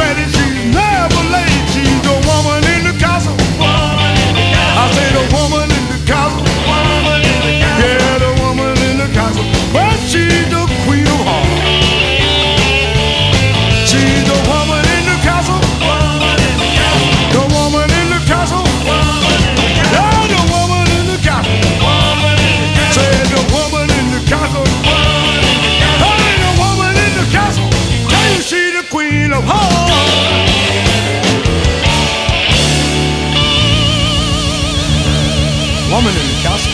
ready, she's never late. She's the woman in the castle. I say the woman in the castle. Yeah, the woman in the castle. But she's the queen of hearts. She's the woman in the castle. The woman in the castle. Yeah, the woman in the castle. Say the woman in the castle. Hey, the woman in the castle. Tell you she's the queen of hearts. Woman in the castle.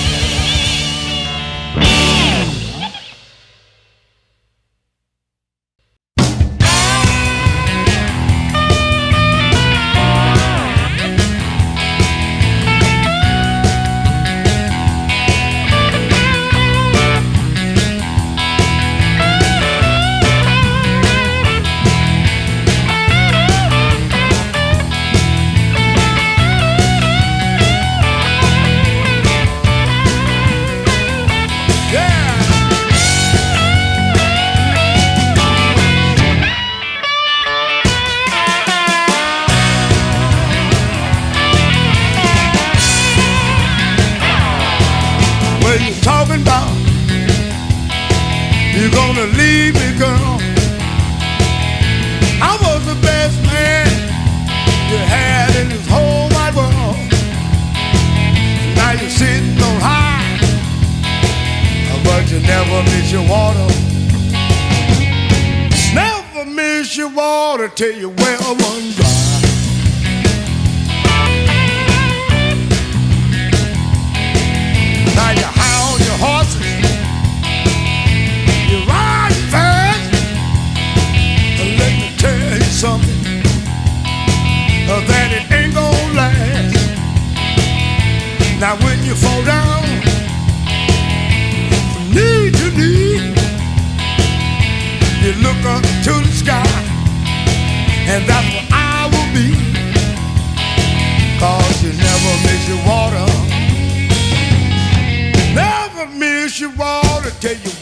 Till you well run dry. Now you high on your horses, you ride fast, and let me tell you something, that it ain't gonna last. Now when you fall down from knee to knee, you look up to the sky, and that's what I will be. 'Cause you never miss your water. Never miss your water till you